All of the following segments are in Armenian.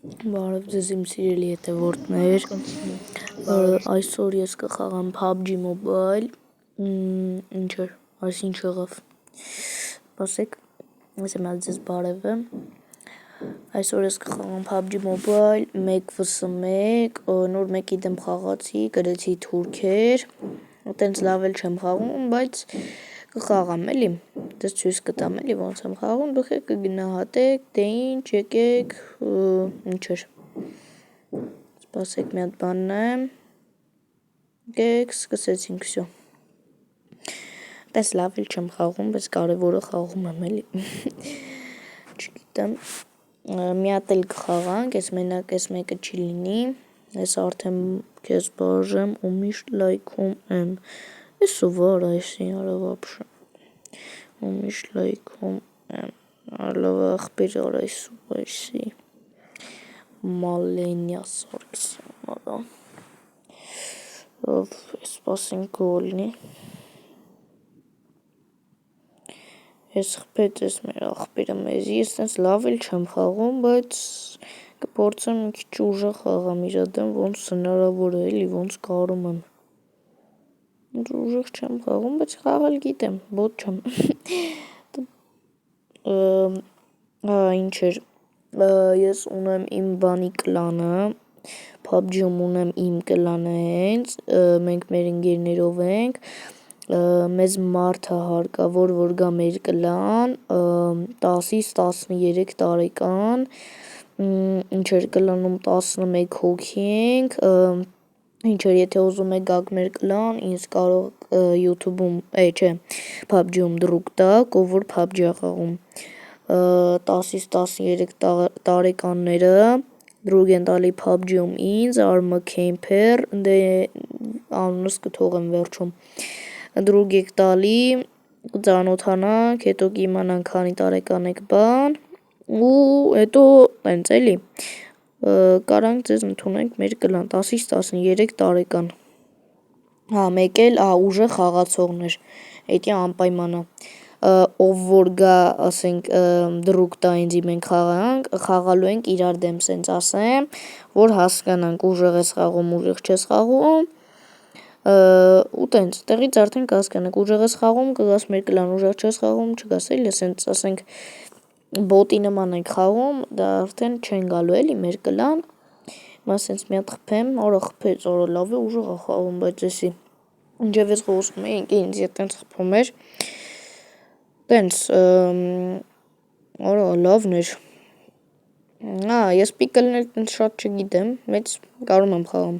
Բարև ձեզ իմ սիրելի հետևորդներ, այսօր ես կխաղամ PUBG Mobile, ինչ էր, ինչ եղավ, ասեք, ես եմ ձեզ բարևը, այսօր ես կխաղամ PUBG Mobile, 1vs1, նոր մեկի դեմ խաղացի, գրեցի թուրքեր, տենց լավ էլ չեմ խաղում, բայց կխաղամ էլի, դες ցույց կտամ էլի ոնց եմ խաղում, դուք եք կգնահատեք, դե ինչ, եկեք, ինչ էր, սպասեք մի հատ բան նայեմ, եկեք, սկսեցինք, всё, տես լավ էլ չեմ խաղում, բայց կարևորը խաղում եմ էլի, չգիտեմ, մի հատ էլ կխաղանք, ես մենակ ես մեկը չի լինի, ես արդեն քեզ բաժեմ ու միշտ լայքում եմ, ես սովոր այսի արա вообще, ու միշտ լայքում եմ, լավ ախպեր արայս ու այսի, Մալենյա Սարգսյան արա, սպասենք գոլնի, ես խպեց ես մեր ախպերը մեզի, ես տենց լավ էլ չեմ խաղում, բայց կպորցեմ մի քիչ ուժեղ խաղամ իրա դեմ, ոնց հնարավոր է էլի, ոնց կարում եմ, ուժեղ չեմ խաղում, բայց խաղալ գիտեմ, բոտ չեմ, ինչ էր, ես ունեմ իմ բանի կլանը, PUBG-ում ունեմ իմ կլանը հենց, մենք մեր ընկերներով ենք, մեզ մարդ է հարկավոր, որ գա մեր կլան, 10-ից 13 տարեկան, ինչ էր կլանում 11 հոգի ենք, ինչ էր, եթե ուզում եք գաք մեր կլան, ինձ կարող YouTube-ում, PUBG-ում դրուկ տաք, ով որ PUBG է խաղում, 10-ից 13 տարեկանները դրուկ են տալի PUBG-ում ինձ, Arma Camper, դե անունս կթողեմ վերջում, դրուկ եք տալի, կծանոթանանք, հետո կիմանանք քանի տարեկան եք բան, ու հետո տենց էլի, կարանք ձեզ ընդունենք մեր կլան, 10-ից 13 տարեկան, մեկ էլ ուժեղ խաղացողներ, էդի անպայման է, ով որ գա, ասենք, դրուկ տա ինձի մենք խաղալու ենք իրար դեմ, սենց ասեմ, որ հասկանանք ուժեղ ես խաղում, ուժեղ չես խաղում, ու տենց, տեղից արդեն կհասկանաք, ուժեղ ես խաղում, կգաս մեր կլան, ուժեղ չես խաղում, չգաս էլի, սենց ասենք, բոտի նման ենք խաղում, դա արդեն չեն գալու էլի մեր կլան, հիմա սենց մի հատ խփեմ, արա խփեց, արա լավ է ուժեղ է խաղում, բայց էսի, ինչև ես խոսում էի, ինձ ետ տենց խփում էր, տենց, արա լավն էր, ես պիկլնել տենց շատ չգիտեմ, բայց կարում եմ խաղամ,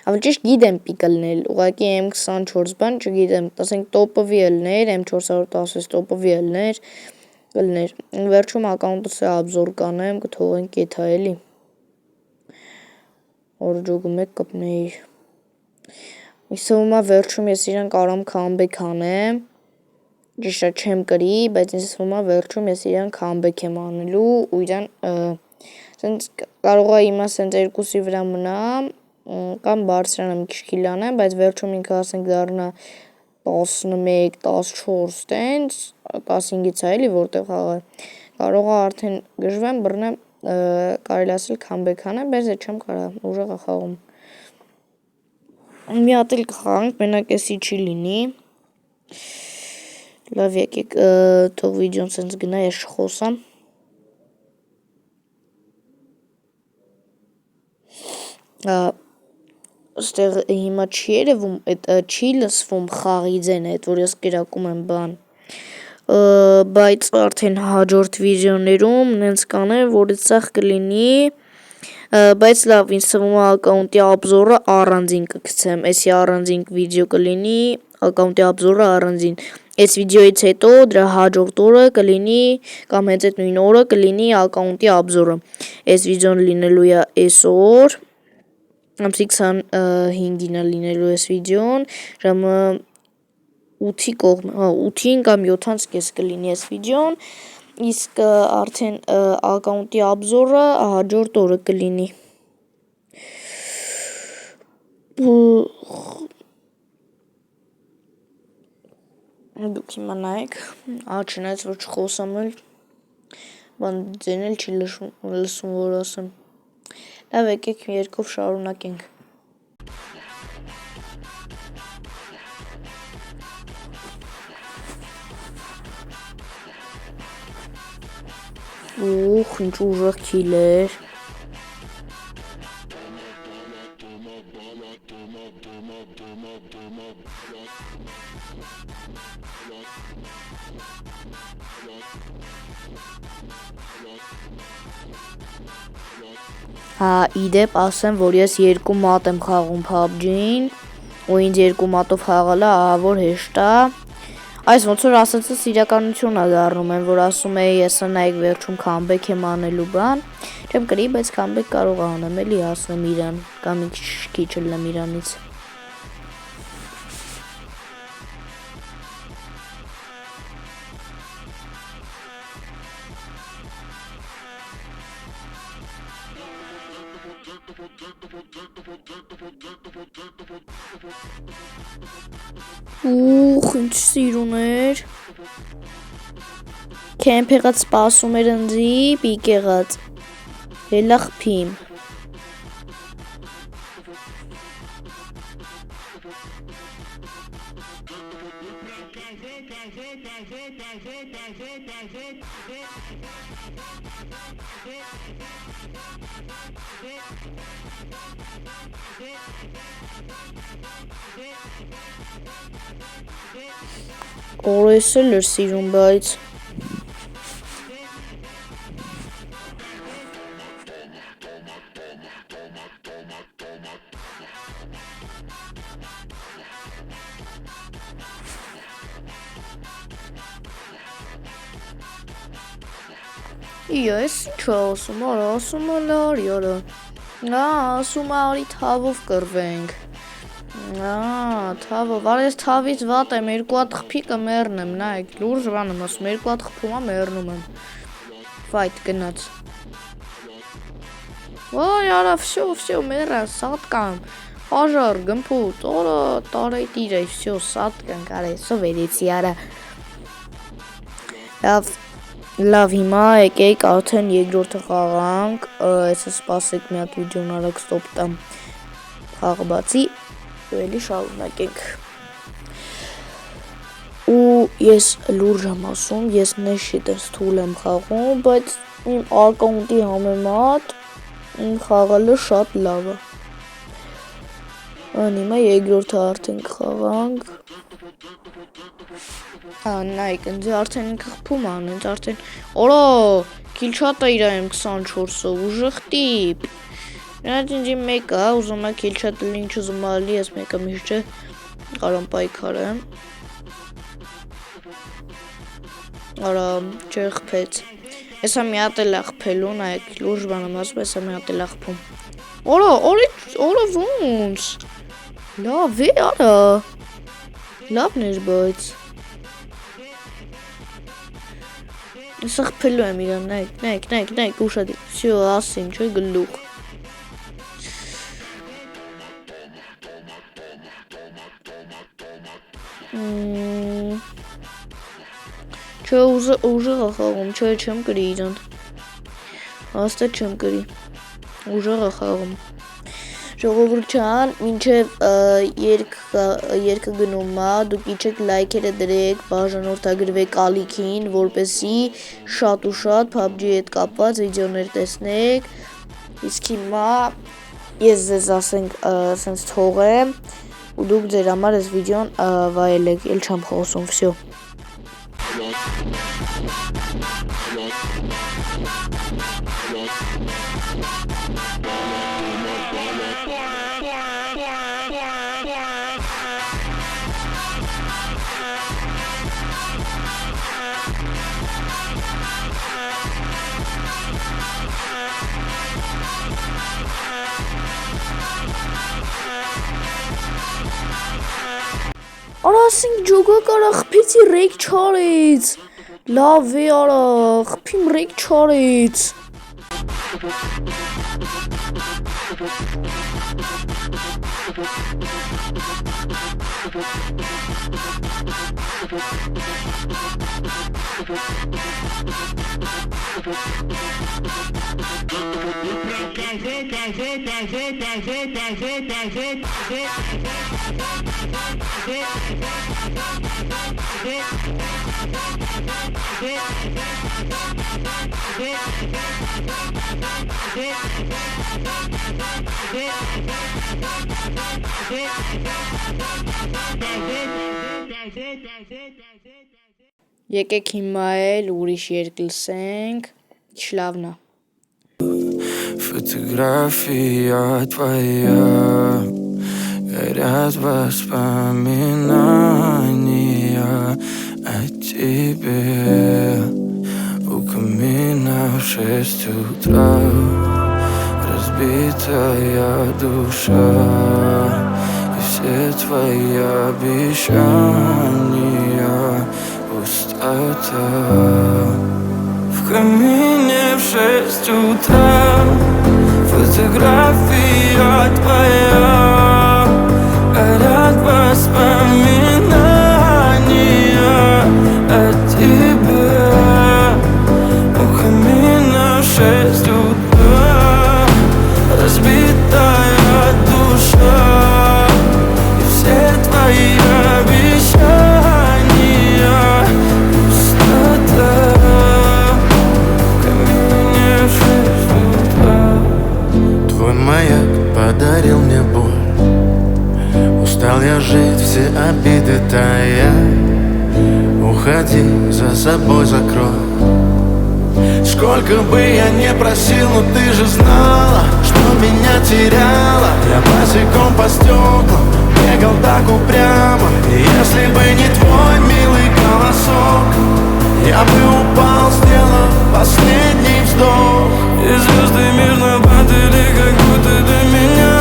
ավելի ճիշտ գիտեմ պիկլնել, ուղղակի M24 բան չգիտեմ, ասենք տոպովի ելներ, M410 տոպովի ելներ, վերջում ակաունտս է աբզոր կանեմ, կթողենք կեթա էլի, օրջոգում եք կպնեիր, ինձ թվում է վերջում ես իրան կարամ քամբեք անեմ, ճիշտ է չեմ կրի, բայց ինձ թվում է վերջում ես իրան քամբեք եմ անելու ու իրան, սենց կարող է հիմա սենց 2-ի վրա մնամ, կամ բարձրանամ մի քիչ քիլ անեմ, բայց վերջում ինքը ասենք դառնա 11, 14, տենց, 15-ից է էլի որտեղ խաղա, կարող է արդեն գժվեմ, բռնեմ, կարելի ասել քամբեք անեմ, բայց էդ չեմ կարա, ուժեղ է խաղում, մի հատ էլ կխաղանք, մենակ էսի չի լինի, լավ եկեք, թող վիդեոն սենց գնա, ես չխոսամ, ստեղ հիմա չի երևում, չի լսվում խաղի ձենը, էդ որ ես կերակում եմ բան, բայց արդեն հաջորդ վիդեոներում նենց կանեմ, որ սաղ կլինի, բայց լավ, ինձ թվում է ակաունտի աբզորը առանձին կգցեմ, էսի առանձին վիդեո կլինի, ակաունտի աբզորը առանձին, այս վիդեոից հետո դրա հաջորդ օրը կլինի, կամ հենց այդ նույն օրը կլինի ակաունտի աբզորը, այս վիդեոն լինելու է այսօր, ամսի 25-ին է լինելու այս վիդեոն, ժամը 8-ի կողմ, 8-ին կամ 7-ից կես կլինի այս վիդեոն, իսկ արդեն ակաունտի աբզորը հաջորդ օրը կլինի, դուք հիմա նայեք, չնայած որ չխոսամ էլ, բան ձեն էլ չի լսում որ ասեմ, Լավ, եկեք երկով շարունակենք։ Ուխ, ինչ ուժեղ քիլեր։ Հա, իդեպ ասեմ, որ ես 2 մատ եմ խաղում PUBG-ին, ու ինձ 2 մատով խաղալը ահավոր հեշտ է։ Այս ոնց որ ասածս իրականություն է դառնում եմ, որ ասում էի ես նայեք վերջում comeback եմ անելու բան, չեմ կրի, բայց comeback կարող անեմ, էլի ասեմ իրան, կամ մի քիչ լեմ իրանից։ Ուխ, ինչ սիրուներ։ Քեմփ եղած սպասում էր ընձի, պիկ եղած։ Ելա խփիմ։ Օրես էլ էր սիրում, բայց ես ինչ ասում, արա, ասում լարի, արա։ Ասում արի թավով կռվենք։ Թավով, արա ես թավից վատ եմ, 2 հատ խփի կմեռնեմ, նայեք, լուրջ բան եմ ասում, 2 հատ խփում եմ, մեռնում եմ։ Fight գնաց։ Ոյ, արա, всё, մեռա, սատկամ։ Пожар, գմփուտ, արա, տարեի տիրեի, всё, սատկանք, արա, սո վերեցի, արա։ Լավ, հիմա եկեք արդեն երկրորդը խաղանք, այսը սպասեք մի հատ վիդեոն արագ ստոպ տամ խաղը բացի, ու էլի շարունակենք։ Ու ես լուրջ եմ ասում, ես նեշիտ ես թուլ եմ խաղում, բայց իմ ակաունտի համեմատ իմ խաղալը շատ լավ է։ Հիմա երկրորդը արդեն կխաղանք։ Նայք, ինձ արդեն ինքը խփում ան, ինձ արդեն, օրա, քիլչատը իրա եմ 24-ով, ուժեղ տիպ։ Նրանց ինձ իմ մեկը, ուզում է քիլչատը ինչ ուզում ալի, ես մեկը միշտ չէ, կարամ պայքարեմ։ Արա, չէ խփեց։ Եսա մի հատ էլ է խփելու, նայք, լուրջ բան եմ ասում, եսա մի հատ էլ է խփում։ Օրա, ոնց։ Լավ է, արա։ Լավն էր, բայց։ Եսա խփելու եմ իրան, նայք, ուշադիր, всё, ասին, չէ գլուխ։ Չէ, ուժեղ է խաղում, չէ, չեմ կրի իրան։ Հաստատ չեմ կրի, ուժեղ է խաղում։ Ժողովուրդ ջան, մինչև երկը գնում է, դուք իջեք լայքերը դրեք, բաժանորդագրվեք ալիքին, որպեսզի շատ ու շատ PUBG-ի հետ կապված վիդեոներ տեսնեք։ Իսկ հիմա ես ձեզ ասենք սենց թողեմ, ու դուք ձեր համար այս վիդեոն վայելեք, էլ չեմ խոսում, всё։ Արա, ասենք ջոգակ արա, խփեցի ռեյք չարեց, լավ է արա, խփիմ ռեյք չարեց։ Եկեք հիմա էլ ուրիշ երգ լսենք, Շլավնա. Фотография твоя, горят воспоминания о тебе. У камина в 6 утра разбитая душа, и все твои обещания пустота. В камине в 6 утра фотография твоя, горят воспоминания о тебе. У камина в 6 утра разбитая душа, и все твои обещания пустота. Твой маяк подарил мне боль, устал я жить, все обиды тая. Уходи, за собой закрой. Сколько бы я не просил, но ты же знала, что меня теряла. Я босиком по стеклам бегал так упрямо, и если бы не твой милый голосок, я бы упал, сделав последний вздох. И звезды мирно падали, как будто до меня.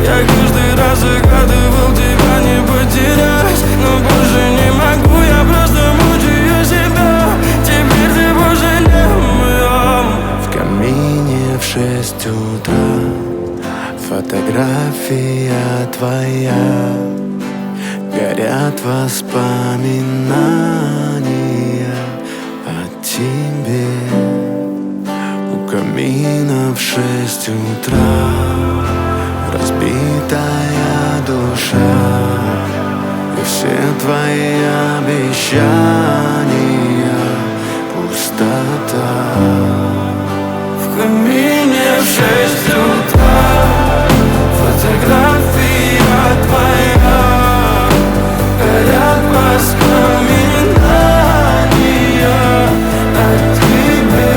Я каждый раз загадывал тебя не потерять, но больше не могу, я просто мучаю себя. Теперь ты больше не моя. В камине в 6 утра фотография твоя, горят воспоминания о тебе. У камина в 6 утра разбитая душа, и все твои обещания пустота. В камине в 6 утра фотография твоя, горят воспоминания о тебе.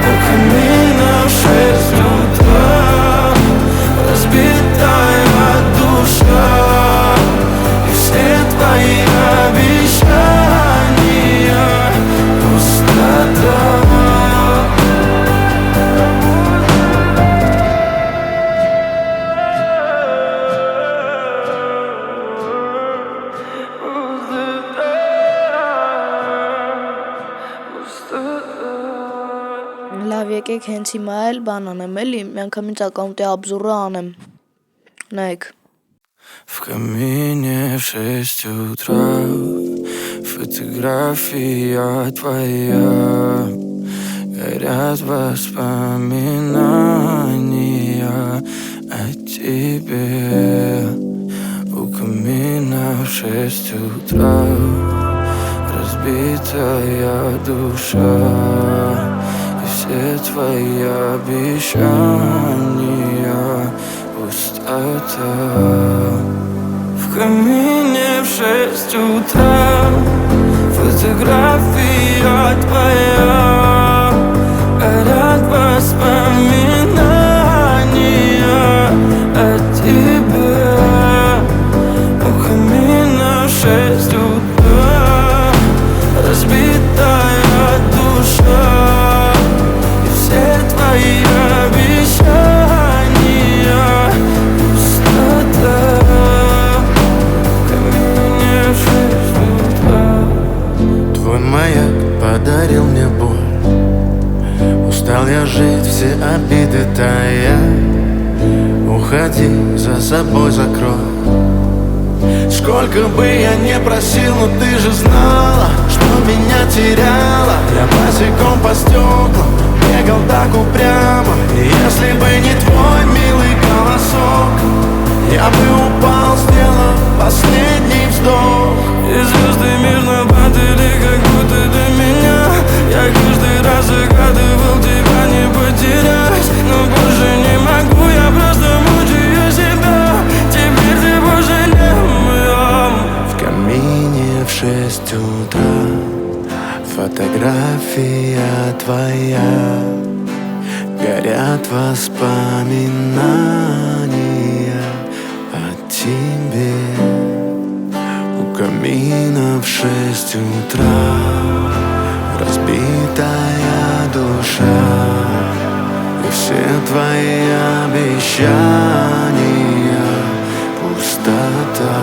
У камина в 6 утра разбитая душа, и все твои обещания пустота. Լավ, եկեք հենց հիմա էլ բան անեմ էլի, միանգամից ակաունտի աբզուրը անեմ, նայեք. В камине в 6 утра фотография твоя, горят воспоминания о тебе. У камина в 6 утра разбитая душа, и все твои обещания пустота. В камине в 6 утра фотография твоя, горят воспоминания о тебе. У камина в 6 утра разбитая душа, и все твои обещания пустота. В камине в 6 утра. Твой маяк подарил мне боль, устал я жить, все обиды тая. Уходи, за собой закрой. Сколько бы я не просил, но ты же знала, что меня теряла. Я босиком по стеклам бегал так упрямо, и Если бы не твой милый голосок, я бы упал, сделав последний вздох. И звезды мирно падали, как будто до меня. Я каждый раз загадывал тебя не потерять, но больше не могу, я просто мучаю себя. Теперь ты больше не моя. В камине в 6 утра фотография твоя. Горят воспоминания о тебе. У камина в 6 утра разбитая душа. И все твои обещания пустота.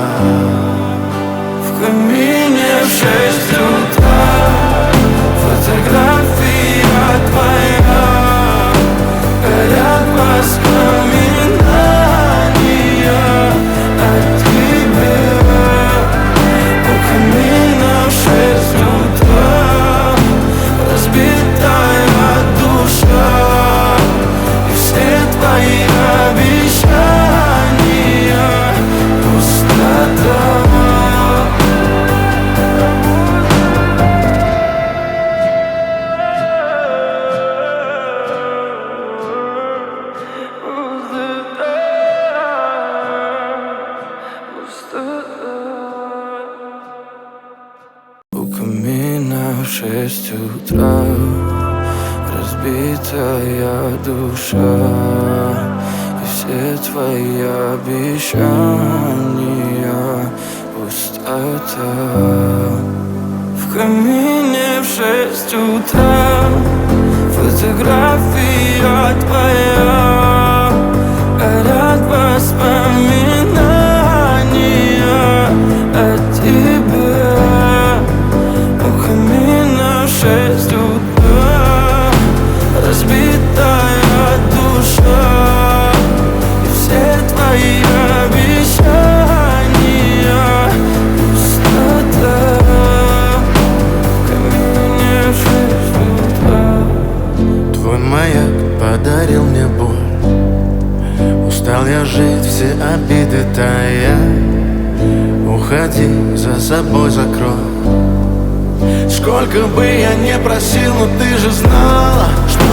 В камине в 6 утра фотография твоя. Горят воспоминания о тебе. У камина в 6 утра разбитая душа. И все твои обещания пустота. У камина в 6 утра разбитая душа. И все твои обещания пустота. В камине в 6 утра фотография твоя. Горят воспоминания о тебе. У камина в 6 утра разбитая душа. И все твои обещания пустота. В камине в 6 утра. Твой маяк подарил мне боль. Устал я жить, все обиды тая. Уходи, за собой закрой. Сколько бы я не просил, но ты же знала, что